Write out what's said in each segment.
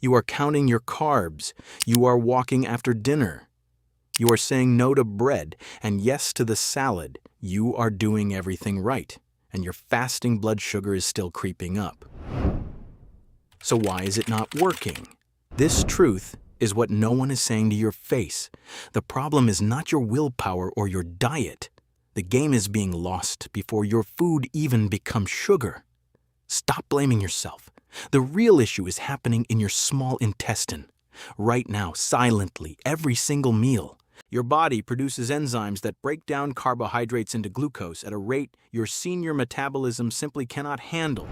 You are counting your carbs. You are walking after dinner. You are saying no to bread and yes to the salad. You are doing everything right, and your fasting blood sugar is still creeping up. So why is it not working? This truth is what no one is saying to your face. The problem is not your willpower or your diet. The game is being lost before your food even becomes sugar. Stop blaming yourself. The real issue is happening in your small intestine. Right now, silently, every single meal. Your body produces enzymes that break down carbohydrates into glucose at a rate your senior metabolism simply cannot handle.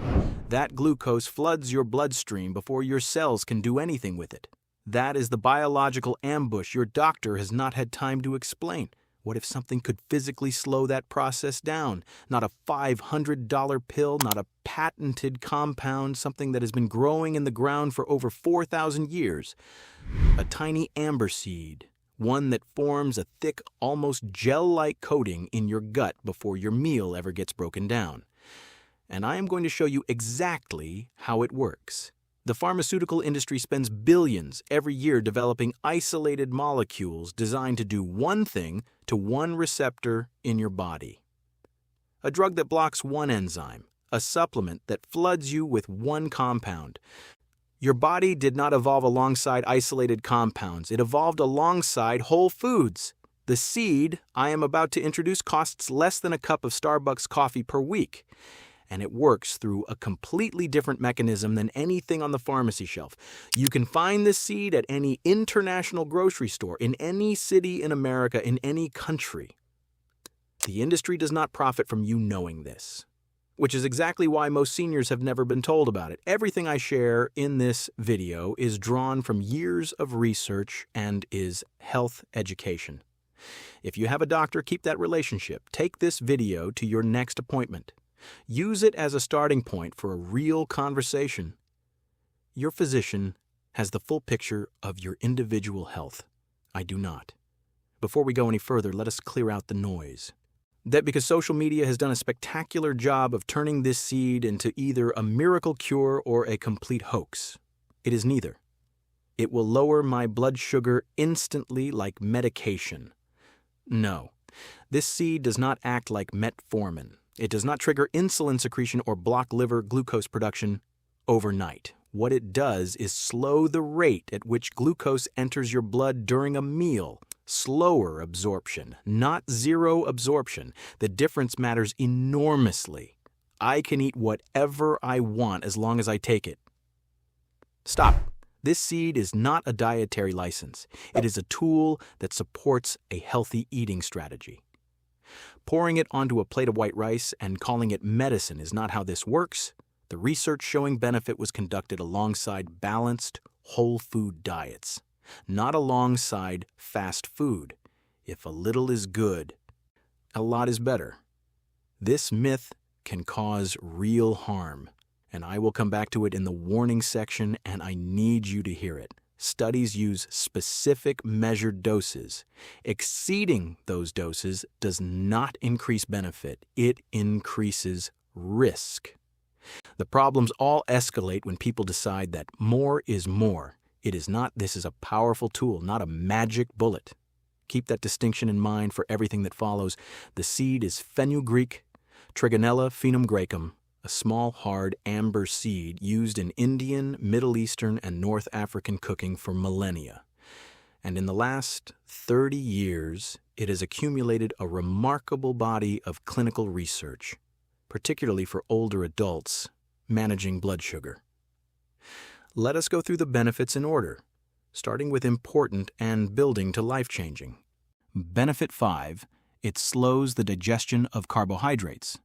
That glucose floods your bloodstream before your cells can do anything with it. That is the biological ambush your doctor has not had time to explain. What if something could physically slow that process down? Not a $500 pill, not a patented compound, something that has been growing in the ground for over 4,000 years. A tiny amber seed, one that forms a thick, almost gel-like coating in your gut before your meal ever gets broken down. And I am going to show you exactly how it works. The pharmaceutical industry spends billions every year developing isolated molecules designed to do one thing to one receptor in your body. A drug that blocks one enzyme, a supplement that floods you with one compound. Your body did not evolve alongside isolated compounds. It evolved alongside whole foods. The seed I am about to introduce costs less than a cup of Starbucks coffee per week. And it works through a completely different mechanism than anything on the pharmacy shelf. You can find this seed at any international grocery store, in any city in America, in any country. The industry does not profit from you knowing this, which is exactly why most seniors have never been told about it. Everything I share in this video is drawn from years of research and is health education. If you have a doctor, keep that relationship. Take this video to your next appointment. Use it as a starting point for a real conversation. Your physician has the full picture of your individual health. I do not. Before we go any further, let us clear out the noise. That because social media has done a spectacular job of turning this seed into either a miracle cure or a complete hoax. It is neither. It will lower my blood sugar instantly like medication. No, this seed does not act like metformin. It does not trigger insulin secretion or block liver glucose production overnight. What it does is slow the rate at which glucose enters your blood during a meal. Slower absorption, not zero absorption. The difference matters enormously. I can eat whatever I want as long as I take it. Stop. This seed is not a dietary license. It is a tool that supports a healthy eating strategy. Pouring it onto a plate of white rice and calling it medicine is not how this works. The research showing benefit was conducted alongside balanced, whole food diets, not alongside fast food. If a little is good, a lot is better. This myth can cause real harm, and I will come back to it in the warning section, and I need you to hear it. Studies use specific measured doses. Exceeding those doses does not increase benefit. It increases risk. The problems all escalate when people decide that more is more. It is not. This is a powerful tool, not a magic bullet. Keep that distinction in mind for everything that follows. The seed is fenugreek, Trigonella phenumgracum, a small, hard, amber seed used in Indian, Middle Eastern, and North African cooking for millennia. And in the last 30 years, it has accumulated a remarkable body of clinical research, particularly for older adults managing blood sugar. Let us go through the benefits in order, starting with important and building to life-changing. Benefit 5, it slows the digestion of carbohydrates.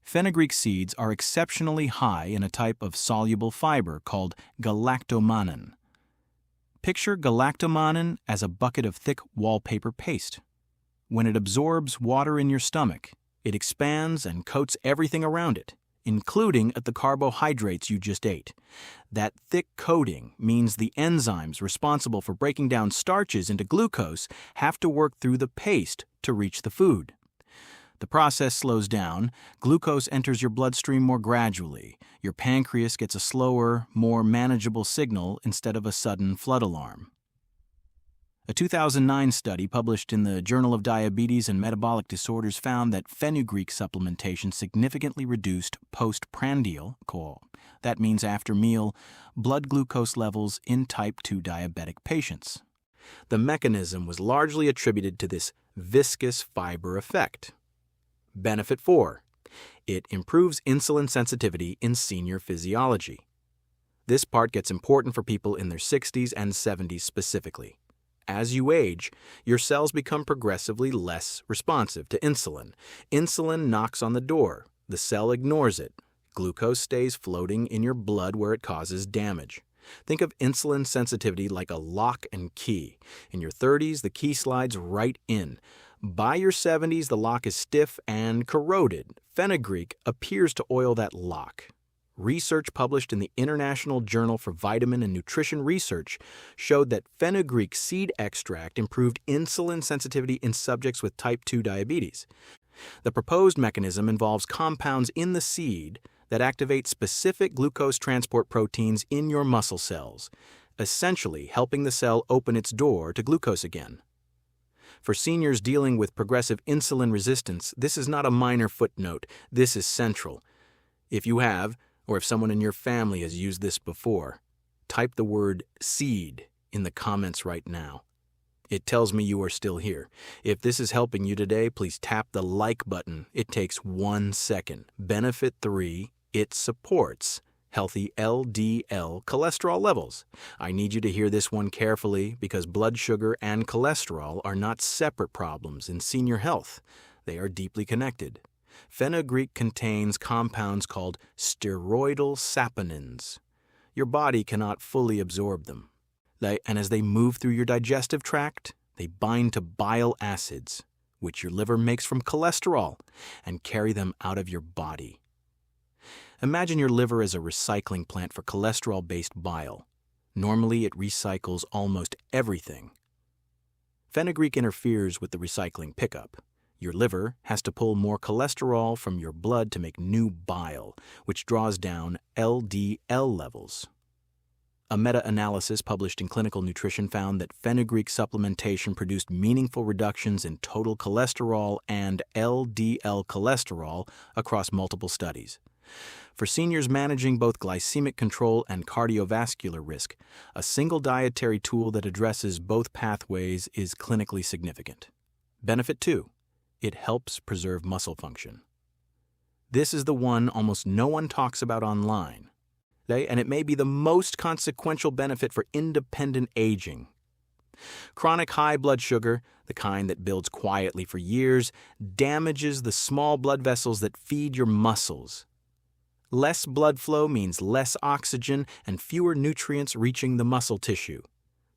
Fenugreek seeds are exceptionally high in a type of soluble fiber called galactomannan. Picture galactomannan as a bucket of thick wallpaper paste. When it absorbs water in your stomach, it expands and coats everything around it, including at the carbohydrates you just ate. That thick coating means the enzymes responsible for breaking down starches into glucose have to work through the paste to reach the food. The process slows down, glucose enters your bloodstream more gradually. Your pancreas gets a slower, more manageable signal instead of a sudden flood alarm. A 2009 study published in the Journal of Diabetes and Metabolic Disorders found that fenugreek supplementation significantly reduced postprandial, that means after meal, blood glucose levels in type 2 diabetic patients. The mechanism was largely attributed to this viscous fiber effect. Benefit 4. It improves insulin sensitivity in senior physiology. This part gets important for people in their 60s and 70s specifically. As you age, your cells become progressively less responsive to insulin. Insulin knocks on the door. The cell ignores it. Glucose stays floating in your blood where it causes damage. Think of insulin sensitivity like a lock and key. In your 30s, the key slides right in. By your 70s, the lock is stiff and corroded. Fenugreek appears to oil that lock. Research published in the International Journal for Vitamin and Nutrition Research showed that fenugreek seed extract improved insulin sensitivity in subjects with type 2 diabetes. The proposed mechanism involves compounds in the seed that activate specific glucose transport proteins in your muscle cells, essentially helping the cell open its door to glucose again. For seniors dealing with progressive insulin resistance, this is not a minor footnote. This is central. If you have, or if someone in your family has used this before, type the word seed in the comments right now. It tells me you are still here. If this is helping you today, please tap the like button. It takes 1 second. Benefit 3, it supports healthy LDL cholesterol levels. I need you to hear this one carefully because blood sugar and cholesterol are not separate problems in senior health. They are deeply connected. Fenugreek contains compounds called steroidal saponins. Your body cannot fully absorb them. And as they move through your digestive tract, they bind to bile acids, which your liver makes from cholesterol, and carry them out of your body. Imagine your liver as a recycling plant for cholesterol-based bile. Normally, it recycles almost everything. Fenugreek interferes with the recycling pickup. Your liver has to pull more cholesterol from your blood to make new bile, which draws down LDL levels. A meta-analysis published in Clinical Nutrition found that fenugreek supplementation produced meaningful reductions in total cholesterol and LDL cholesterol across multiple studies. For seniors managing both glycemic control and cardiovascular risk, a single dietary tool that addresses both pathways is clinically significant. Benefit 2. It helps preserve muscle function. This is the one almost no one talks about online, and it may be the most consequential benefit for independent aging. Chronic high blood sugar, the kind that builds quietly for years, damages the small blood vessels that feed your muscles. Less blood flow means less oxygen and fewer nutrients reaching the muscle tissue.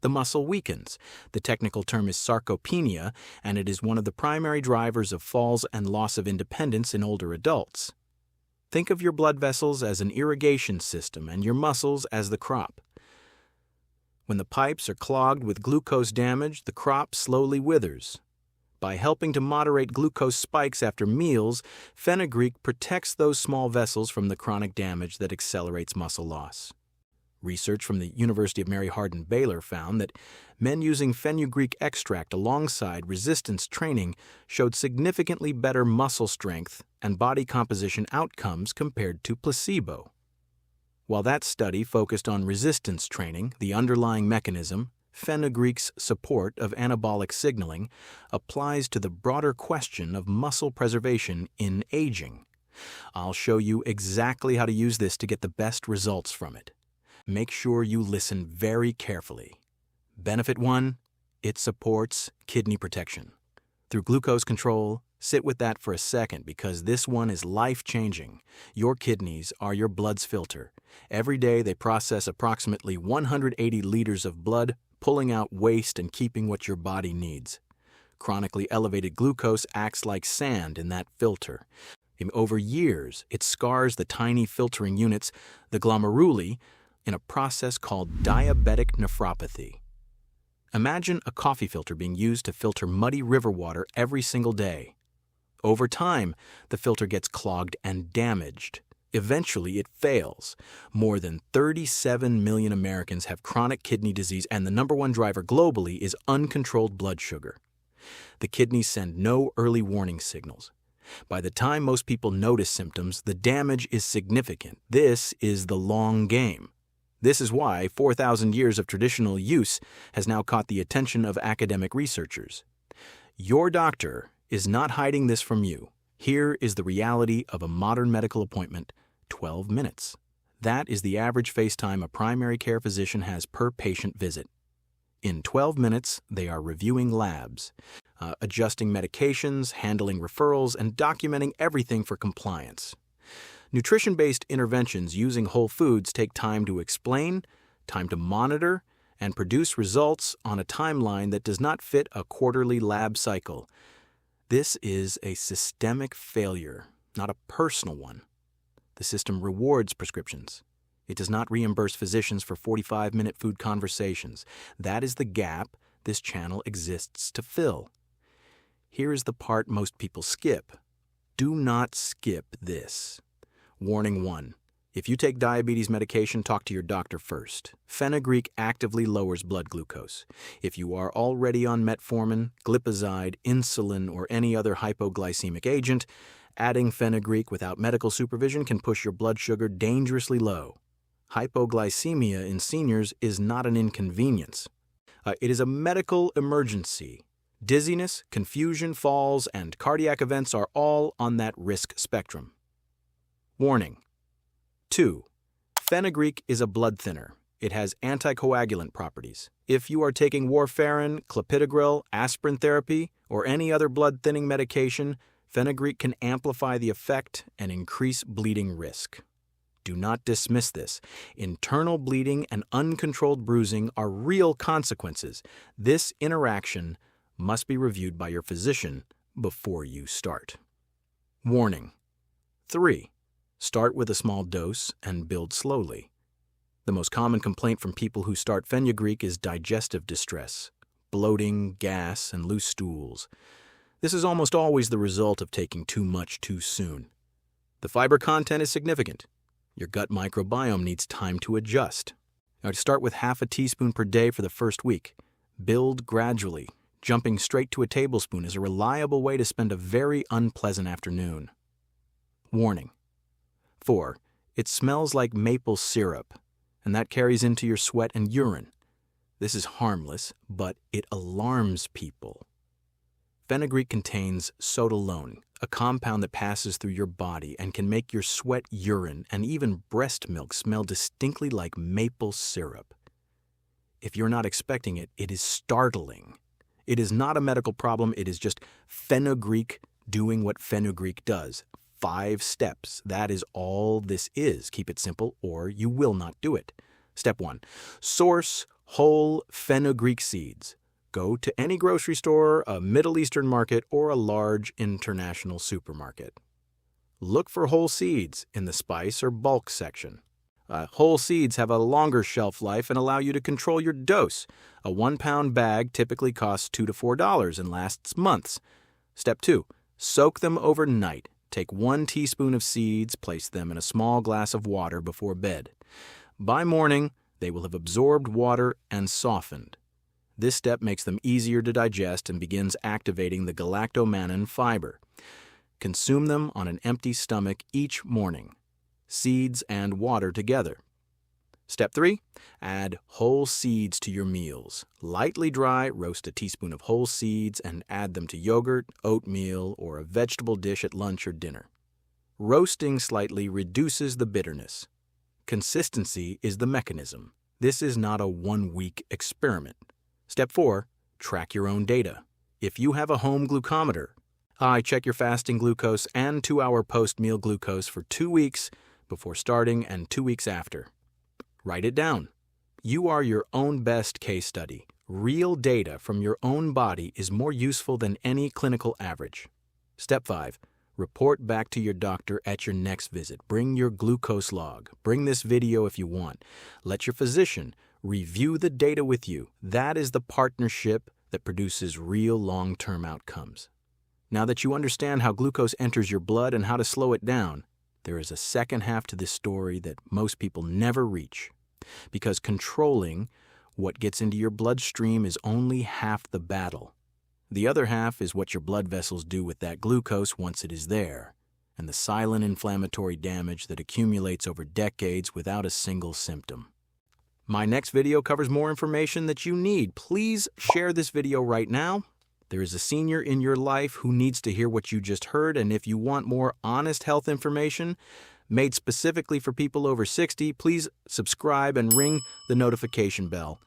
The muscle weakens. The technical term is sarcopenia, and it is one of the primary drivers of falls and loss of independence in older adults. Think of your blood vessels as an irrigation system and your muscles as the crop. When the pipes are clogged with glucose damage, the crop slowly withers. By helping to moderate glucose spikes after meals, fenugreek protects those small vessels from the chronic damage that accelerates muscle loss. Research from the University of Mary Hardin-Baylor found that men using fenugreek extract alongside resistance training showed significantly better muscle strength and body composition outcomes compared to placebo. While that study focused on resistance training, the underlying mechanism, fenugreek's support of anabolic signaling, applies to the broader question of muscle preservation in aging. I'll show you exactly how to use this to get the best results from it. Make sure you listen very carefully. Benefit 1, it supports kidney protection. Through glucose control, sit with that for a second because this one is life-changing. Your kidneys are your blood's filter. Every day they process approximately 180 liters of blood, pulling out waste and keeping what your body needs. Chronically elevated glucose acts like sand in that filter. Over years, it scars the tiny filtering units, the glomeruli, in a process called diabetic nephropathy. Imagine a coffee filter being used to filter muddy river water every single day. Over time, the filter gets clogged and damaged. Eventually, it fails. More than 37 million Americans have chronic kidney disease, and the #1 driver globally is uncontrolled blood sugar. The kidneys send no early warning signals. By the time most people notice symptoms, the damage is significant. This is the long game. This is why 4,000 years of traditional use has now caught the attention of academic researchers. Your doctor is not hiding this from you. Here is the reality of a modern medical appointment: 12 minutes. That is the average face time a primary care physician has per patient visit. In 12 minutes, they are reviewing labs, adjusting medications, handling referrals, and documenting everything for compliance. Nutrition-based interventions using whole foods take time to explain, time to monitor, and produce results on a timeline that does not fit a quarterly lab cycle. This is a systemic failure, not a personal one. The system rewards prescriptions. It does not reimburse physicians for 45-minute food conversations. That is the gap this channel exists to fill. Here is the part most people skip. Do not skip this. Warning 1. If you take diabetes medication, talk to your doctor first. Fenugreek actively lowers blood glucose. If you are already on metformin, glipizide, insulin, or any other hypoglycemic agent, adding fenugreek without medical supervision can push your blood sugar dangerously low. Hypoglycemia in seniors is not an inconvenience. It is a medical emergency. Dizziness, confusion, falls, and cardiac events are all on that risk spectrum. Warning. 2. Fenugreek is a blood thinner. It has anticoagulant properties. If you are taking warfarin, clopidogrel, aspirin therapy, or any other blood-thinning medication, fenugreek can amplify the effect and increase bleeding risk. Do not dismiss this. Internal bleeding and uncontrolled bruising are real consequences. This interaction must be reviewed by your physician before you start. Warning. 3. Start with a small dose and build slowly. The most common complaint from people who start fenugreek is digestive distress, bloating, gas, and loose stools. This is almost always the result of taking too much too soon. The fiber content is significant. Your gut microbiome needs time to adjust. Now, start with half a teaspoon per day for the first week. Build gradually. Jumping straight to a tablespoon is a reliable way to spend a very unpleasant afternoon. Warning. 4. It smells like maple syrup, and that carries into your sweat and urine. This is harmless, but it alarms people. Fenugreek contains sotalone, a compound that passes through your body and can make your sweat, urine, and even breast milk smell distinctly like maple syrup. If you're not expecting it, it is startling. It is not a medical problem, it is just fenugreek doing what fenugreek does. 5 steps. That is all this is. Keep it simple or you will not do it. Step 1. Source whole fenugreek seeds. Go to any grocery store, a Middle Eastern market, or a large international supermarket. Look for whole seeds in the spice or bulk section. Whole seeds have a longer shelf life and allow you to control your dose. A 1-pound bag typically costs $2 to $4 and lasts months. Step 2. Soak them overnight. Take 1 teaspoon of seeds, place them in a small glass of water before bed. By morning, they will have absorbed water and softened. This step makes them easier to digest and begins activating the galactomannan fiber. Consume them on an empty stomach each morning. Seeds and water together. Step 3. Add whole seeds to your meals. Lightly dry, roast a teaspoon of whole seeds and add them to yogurt, oatmeal, or a vegetable dish at lunch or dinner. Roasting slightly reduces the bitterness. Consistency is the mechanism. This is not a 1-week experiment. Step 4. Track your own data. If you have a home glucometer, check your fasting glucose and 2-hour post-meal glucose for 2 weeks before starting and 2 weeks after. Write it down. You are your own best case study. Real data from your own body is more useful than any clinical average. Step 5. Report back to your doctor at your next visit. Bring your glucose log. Bring this video if you want. Let your physician review the data with you. That is the partnership that produces real long-term outcomes. Now that you understand how glucose enters your blood and how to slow it down, there is a second half to this story that most people never reach. Because controlling what gets into your bloodstream is only half the battle. The other half is what your blood vessels do with that glucose once it is there, and the silent inflammatory damage that accumulates over decades without a single symptom. My next video covers more information that you need. Please share this video right now. There is a senior in your life who needs to hear what you just heard, and if you want more honest health information made specifically for people over 60, please subscribe and ring the notification bell.